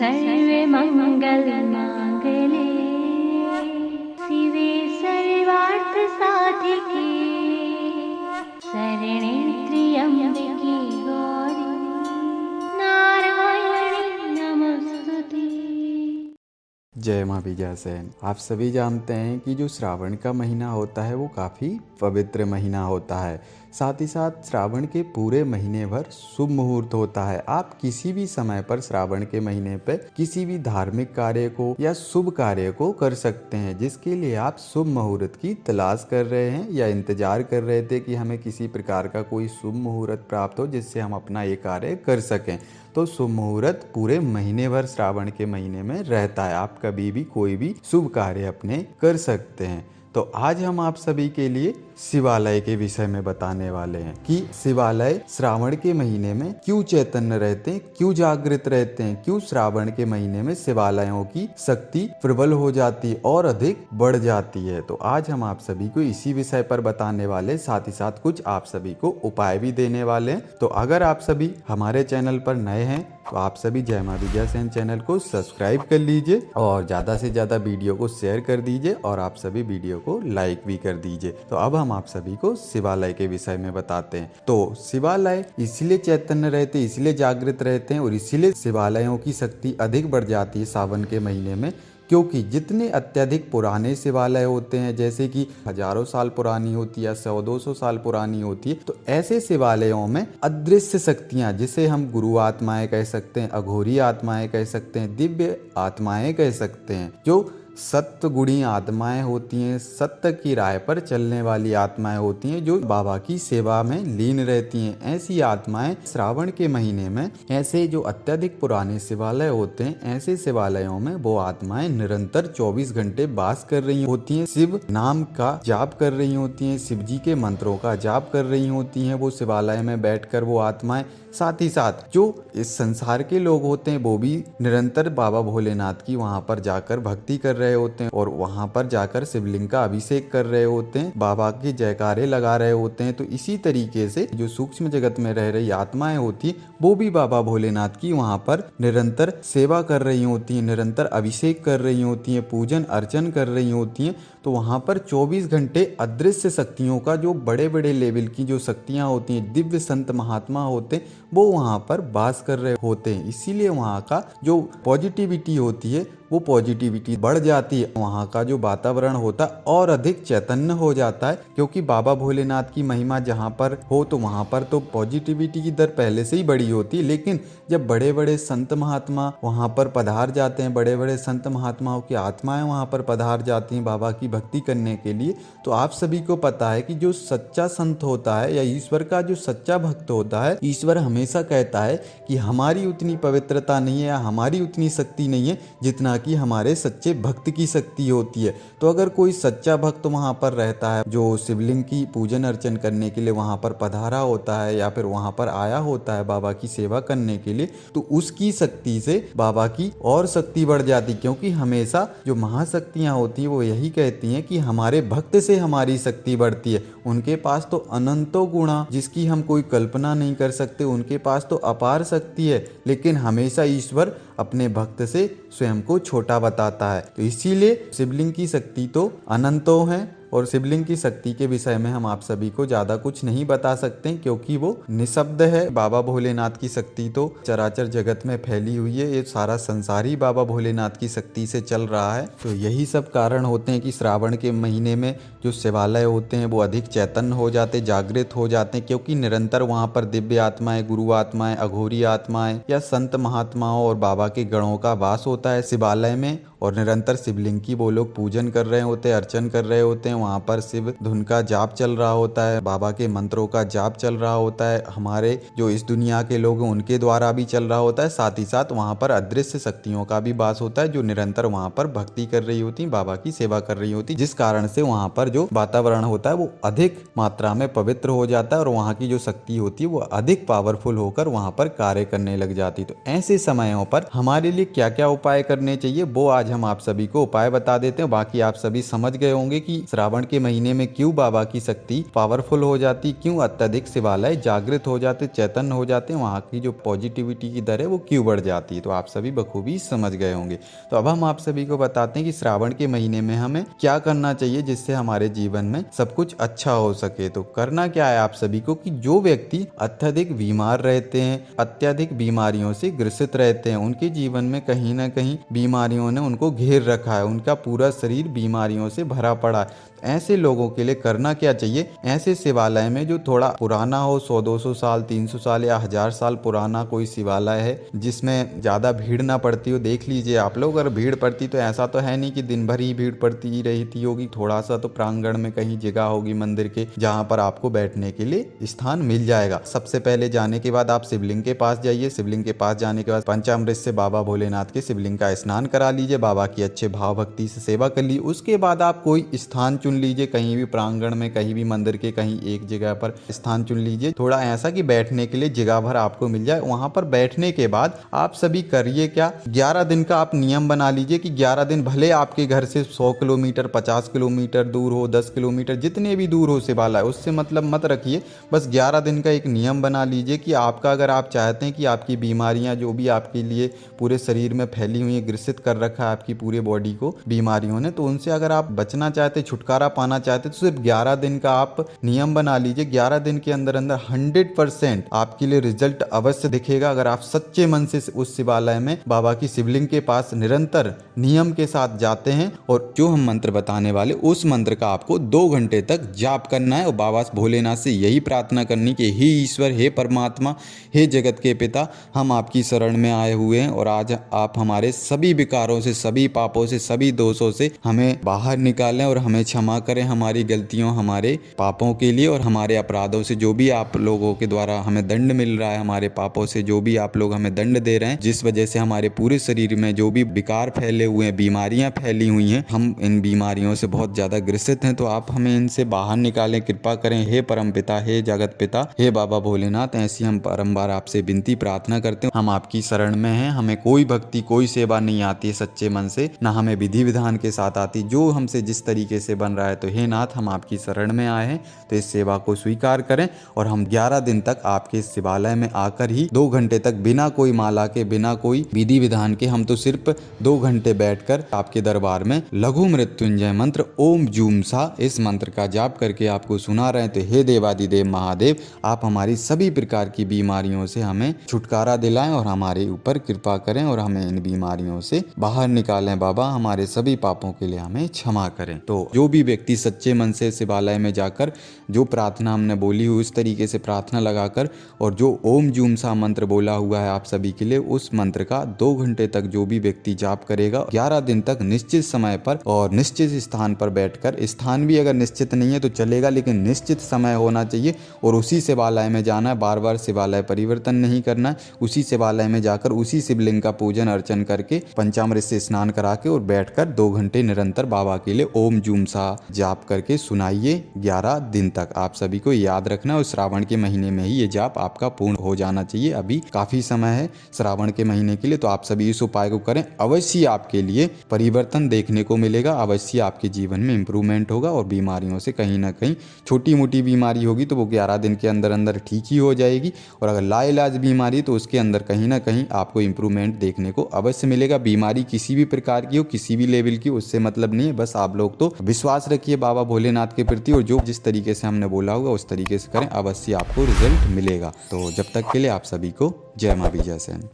सर्वे मंगल मांगले शिवे सर्वार्थ साधिके शरणे त्र्यंबके गौरी नारायणी नमस्तुते। जय माँ विजया सेन। आप सभी जानते हैं कि जो श्रावण का महीना होता है वो काफ़ी पवित्र महीना होता है। साथ ही साथ श्रावण के पूरे महीने भर शुभ मुहूर्त होता है। आप किसी भी समय पर श्रावण के महीने पे किसी भी धार्मिक कार्य को या शुभ कार्य को कर सकते हैं, जिसके लिए आप शुभ मुहूर्त की तलाश कर रहे हैं या इंतजार कर रहे थे कि हमें किसी प्रकार का कोई शुभ मुहूर्त प्राप्त हो जिससे हम अपना ये कार्य कर सकें। तो शुभ मुहूर्त पूरे महीने भर श्रावण के महीने में रहता है। आप कभी भी कोई भी शुभ कार्य अपने कर सकते हैं। तो आज हम आप सभी के लिए शिवालय के विषय में बताने वाले हैं कि शिवालय श्रावण के महीने में क्यों चैतन्य रहते हैं, क्यों जागृत रहते हैं, क्यों श्रावण के महीने में शिवालयों की शक्ति प्रबल हो जाती है और अधिक बढ़ जाती है। तो आज हम आप सभी को इसी विषय पर बताने वाले, साथ ही साथ कुछ आप सभी को उपाय भी देने वाले हैं। तो अगर आप सभी हमारे चैनल पर नए हैं तो आप सभी जय माँ विजया सेन चैनल को सब्सक्राइब कर लीजिए और ज़्यादा से ज़्यादा वीडियो को शेयर कर दीजिए और आप सभी वीडियो को लाइक भी कर दीजिए। तो अब हम आप सभी को शिवालय के विषय में बताते हैं। तो शिवालय इसलिए चैतन्य रहते हैं, इसलिए जागृत रहते हैं और इसीलिए शिवालयों की शक्ति अधिक बढ़ जाती है सावन के महीने में, क्योंकि जितने अत्यधिक पुराने शिवालय होते हैं, जैसे कि हजारों साल पुरानी होती है या 100-200 साल पुरानी होती है, तो ऐसे शिवालयों में अदृश्य शक्तियाँ, जिसे हम गुरु आत्माएं कह सकते हैं, अघोरी आत्माएं कह सकते हैं, दिव्य आत्माएं कह सकते हैं, जो सत्य गुणी आत्माएं होती हैं, सत्य की राह पर चलने वाली आत्माएं होती हैं, जो बाबा की सेवा में लीन रहती हैं। ऐसी आत्माएं श्रावण के महीने में ऐसे जो अत्यधिक पुराने शिवालय होते हैं, ऐसे शिवालयों में वो आत्माएं निरंतर 24 घंटे वास कर रही होती हैं, शिव नाम का जाप कर रही होती हैं, शिव जी के मंत्रों का जाप कर रही होती हैं। वो शिवालय में बैठकर वो आत्माएं, साथ ही साथ जो इस संसार के लोग होते हैं वो भी निरंतर बाबा भोलेनाथ की वहां पर जाकर भक्ति कर रहे होते हैं और वहां पर जाकर शिवलिंग का अभिषेक कर रहे होते हैं, बाबा के जयकारे लगा रहे होते हैं। तो इसी तरीके से जो सूक्ष्म जगत में रह रही आत्माएं होती है वो भी बाबा भोलेनाथ की वहां पर निरंतर सेवा कर रही होती है, निरंतर अभिषेक कर रही होती है, पूजन अर्चन कर रही होती है। तो वहां पर 24 घंटे अदृश्य शक्तियों का, जो बड़े बड़े लेवल की जो शक्तियां होती हैं, दिव्य संत महात्मा होते हैं, वो वहां पर वास कर रहे होते हैं। इसीलिए वहां का जो पॉजिटिविटी होती है वो पॉजिटिविटी बढ़ जाती है, वहाँ का जो वातावरण होता है और अधिक चैतन्य हो जाता है। क्योंकि बाबा भोलेनाथ की महिमा जहाँ पर हो तो वहाँ पर तो पॉजिटिविटी की दर पहले से ही बड़ी होती है, लेकिन जब बड़े बड़े संत महात्मा वहाँ पर पधार जाते हैं, बड़े बड़े संत महात्माओं की आत्माएं वहाँ पर पधार जाती हैं बाबा की भक्ति करने के लिए, तो आप सभी को पता है कि जो सच्चा संत होता है या ईश्वर का जो सच्चा भक्त होता है, ईश्वर हमेशा कहता है कि हमारी उतनी पवित्रता नहीं है या हमारी उतनी शक्ति नहीं है जितना कि हमारे सच्चे भक्त की शक्ति होती है। तो अगर कोई सच्चा भक्त वहां पर रहता है, जो शिवलिंग की पूजन अर्चन करने के लिए वहां पर पधारा होता है या फिर वहां पर आया होता है बाबा की सेवा करने के लिए, तो उसकी शक्ति से बाबा की और शक्ति बढ़ जाती। क्योंकि हमेशा जो महाशक्तियां होती हैं वो यही कहती हैं कि हमारे भक्त से हमारी शक्ति बढ़ती है। उनके पास तो अनंतों गुणा, जिसकी हम कोई कल्पना नहीं कर सकते, उनके पास तो अपार शक्ति है, लेकिन हमेशा ईश्वर अपने भक्त से स्वयं को छोटा बताता है। तो इसीलिए शिवलिंग की शक्ति तो अनंतों है और शिवलिंग की शक्ति के विषय में हम आप सभी को ज्यादा कुछ नहीं बता सकते क्योंकि वो निशब्द है। बाबा भोलेनाथ की शक्ति तो चराचर जगत में फैली हुई है, ये सारा संसार ही बाबा भोलेनाथ की शक्ति से चल रहा है। तो यही सब कारण होते हैं कि श्रावण के महीने में जो शिवालय होते हैं वो अधिक चैतन्य हो जाते, जागृत हो जाते हैं, क्योंकि निरंतर वहाँ पर दिव्य आत्माएं, गुरु आत्माएं, अघोरी आत्माएं या संत महात्माओं और बाबा के गणों का वास होता है शिवालय में और निरंतर शिवलिंग की वो लोग पूजन कर रहे होते हैं, अर्चन कर रहे होते हैं। वहाँ पर शिव धुन का जाप चल रहा होता है, बाबा के मंत्रों का जाप चल रहा होता है, हमारे जो इस दुनिया के लोग हैं उनके द्वारा भी चल रहा होता है। साथ ही साथ वहाँ पर अदृश्य शक्तियों का भी वास होता है जो निरंतर वहाँ पर भक्ति कर रही होती, बाबा की सेवा कर रही होती, जिस कारण से वहाँ पर जो वातावरण होता है वो अधिक मात्रा में पवित्र हो जाता है और वहाँ की जो शक्ति होती है वो अधिक पावरफुल होकर वहाँ पर कार्य करने लग जाती। तो ऐसे समयों पर हमारे लिए क्या क्या उपाय करने चाहिए वो आज आज हम आप सभी को उपाय बता देते हैं। बाकी आप सभी समझ गए होंगे कि श्रावण के महीने में क्यों बाबा की शक्ति पावरफुल हो जाती, क्यों अत्यधिक शिवालय जागृत हो जाते, चैतन्य हो जाते हैं, वहाँ की जो पॉजिटिविटी की दर है वो क्यों बढ़ जाती है। तो आप सभी बखूबी समझ गए होंगे। तो अब हम आप सभी को बताते हैं कि श्रावण के महीने में हमें क्या करना चाहिए जिससे हमारे जीवन में सब कुछ अच्छा हो सके। तो करना क्या है आप सभी को कि जो व्यक्ति अत्यधिक बीमार रहते हैं, अत्यधिक बीमारियों से ग्रसित रहते हैं, उनके जीवन में कहीं ना कहीं बीमारियों ने उनको घेर रखा है, उनका पूरा शरीर बीमारियों से भरा पड़ा है, ऐसे लोगों के लिए करना क्या चाहिए, ऐसे शिवालय में जो थोड़ा पुराना हो, 100-200 साल, 300 साल या 1000 साल पुराना कोई शिवालय है जिसमें ज़्यादा भीड़ ना पड़ती हो। देख लीजिए आप लोग, अगर भीड़ पड़ती तो ऐसा तो है नहीं कि दिन भर ही भीड़ पड़ती ही रहती होगी, थोड़ा सा तो प्रांगण में कहीं जगह होगी मंदिर के जहाँ पर आपको बैठने के लिए स्थान मिल जाएगा। सबसे पहले जाने के बाद आप शिवलिंग के पास जाइए। शिवलिंग के पास जाने के बाद पंचामृत से बाबा भोलेनाथ के शिवलिंग का स्नान करा लीजिए, बाबा की अच्छे भाव भक्ति से सेवा कर लीजिए। उसके बाद आप कोई स्थान चुन लीजिए, कहीं भी प्रांगण में, कहीं भी मंदिर के कहीं एक जगह पर स्थान चुन लीजिए, थोड़ा ऐसा कि बैठने के लिए जगह भर आपको मिल जाए। वहां पर बैठने के बाद आप सभी करिए क्या, 11 दिन का आप नियम बना लीजिए कि 11 दिन भले आपके घर से 100 किलोमीटर 50 किलोमीटर दूर हो, 10 किलोमीटर जितने भी दूर हो शिवालय, उससे मतलब मत रखिए। बस 11 दिन का एक नियम बना लीजिए कि आपका, अगर आप चाहते हैं कि आपकी बीमारियां जो भी आपके लिए पूरे शरीर में फैली हुई है, ग्रसित कर रखा है आपकी पूरे बॉडी को बीमारियों ने, तो उनसे अगर आप बचना चाहते, छुटकारा पाना चाहते, तो सिर्फ 11 दिन का आप नियम बना लीजिए। 11 दिन के अंदर अंदर 100% आपके लिए रिजल्ट अवश्य दिखेगा अगर आप सच्चे मन से उस शिवालय में बाबा की शिवलिंग के पास निरंतर नियम के साथ जाते हैं। और जो हम मंत्र बताने वाले, उस मंत्र का आपको 2 घंटे तक जाप करना है और बाबा भोलेनाथ से यही प्रार्थना करनी कि हे ईश्वर, हे परमात्मा, हे जगत के पिता, हम आपकी शरण में आए हुए हैं और आज आप हमारे सभी विकारों से, सभी पापों से, सभी दोषों से हमें बाहर निकालें और हमें क्षमा करें हमारी गलतियों, हमारे पापों के लिए और हमारे अपराधों से, जो भी आप लोगों के द्वारा हमें दंड मिल रहा है, हमारे पापों से जो भी आप लोग हमें दंड दे रहे हैं, जिस वजह से हमारे पूरे शरीर में जो भी विकार फैले हुए हैं, बीमारियां फैली हुई हैं, हम इन बीमारियों से बहुत ज्यादा ग्रसित हैं, तो आप हमें इनसे बाहर निकालें, कृपा करें हे परम पिता, हे जगत पिता, हे बाबा भोलेनाथ। ऐसी हम बारंबार आपसे विनती प्रार्थना करते हैं। हम आपकी शरण में हैं, हमें कोई भक्ति, कोई सेवा नहीं आती है सच्चे मन से, ना हमें विधि विधान के साथ आती, जो हमसे जिस तरीके से बन रहा है। तो हे नाथ, हम आपकी शरण में आए हैं, तो इस सेवा को स्वीकार करें और हम 11 दिन तक आपके शिवालय में आकर ही 2 घंटे तक बिना कोई माला के, बिना कोई विधि विधान के, हम तो सिर्फ 2 घंटे बैठकर आपके दरबार में लघु मृत्युंजय मंत्र ओम जूम सा, इस मंत्र का जाप करके आपको सुना रहे हैं। तो हे देवादिदेव महादेव, आप हमारी सभी प्रकार की बीमारियों से हमें छुटकारा दिलाएं और हमारे ऊपर कृपा करें और हमें इन बीमारियों से बाहर निकालें। बाबा, हमारे सभी पापों के लिए हमें क्षमा करें। तो जो भी व्यक्ति सच्चे मन से शिवालय में जाकर जो प्रार्थना हमने बोली हुई, उस तरीके से प्रार्थना लगाकर और जो ओम जूम सा मंत्र बोला हुआ है आप सभी के लिए, उस मंत्र का 2 घंटे तक जो भी व्यक्ति जाप करेगा, 11 दिन तक निश्चित समय पर और निश्चित स्थान पर बैठकर, स्थान भी अगर निश्चित नहीं है तो चलेगा, लेकिन निश्चित समय होना चाहिए और उसी शिवालय में जाना है, बार बार शिवालय परिवर्तन नहीं करना है। उसी शिवालय में जाकर उसी शिवलिंग का पूजन अर्चन करके पंचामृत से स्नान करा के और बैठकर 2 घंटे निरंतर बाबा के लिए ओम जूम सा जाप करके सुनाइए 11 दिन तक। आप सभी को याद रखना और श्रावण के महीने में ही ये जाप आपका पूर्ण हो जाना चाहिए। अभी काफी समय है श्रावण के महीने के लिए, तो आप सभी इस उपाय को करें, अवश्य आपके लिए परिवर्तन देखने को मिलेगा, अवश्य आपके जीवन में इंप्रूवमेंट होगा और बीमारियों से कहीं ना कहीं, छोटी मोटी बीमारी होगी तो वो 11 दिन के अंदर अंदर ठीक ही हो जाएगी, और अगर लाइलाज बीमारी तो उसके अंदर कहीं ना कहीं आपको इंप्रूवमेंट देखने को अवश्य मिलेगा। बीमारी किसी भी प्रकार की हो, किसी भी लेवल की, उससे मतलब नहीं है। बस आप लोग तो विश्वास रखिए बाबा भोलेनाथ के प्रति और जो जिस तरीके से हमने बोला होगा उस तरीके से करें, अवश्य आपको रिजल्ट मिलेगा। तो जब तक के लिए आप सभी को जय मां विजय सेन।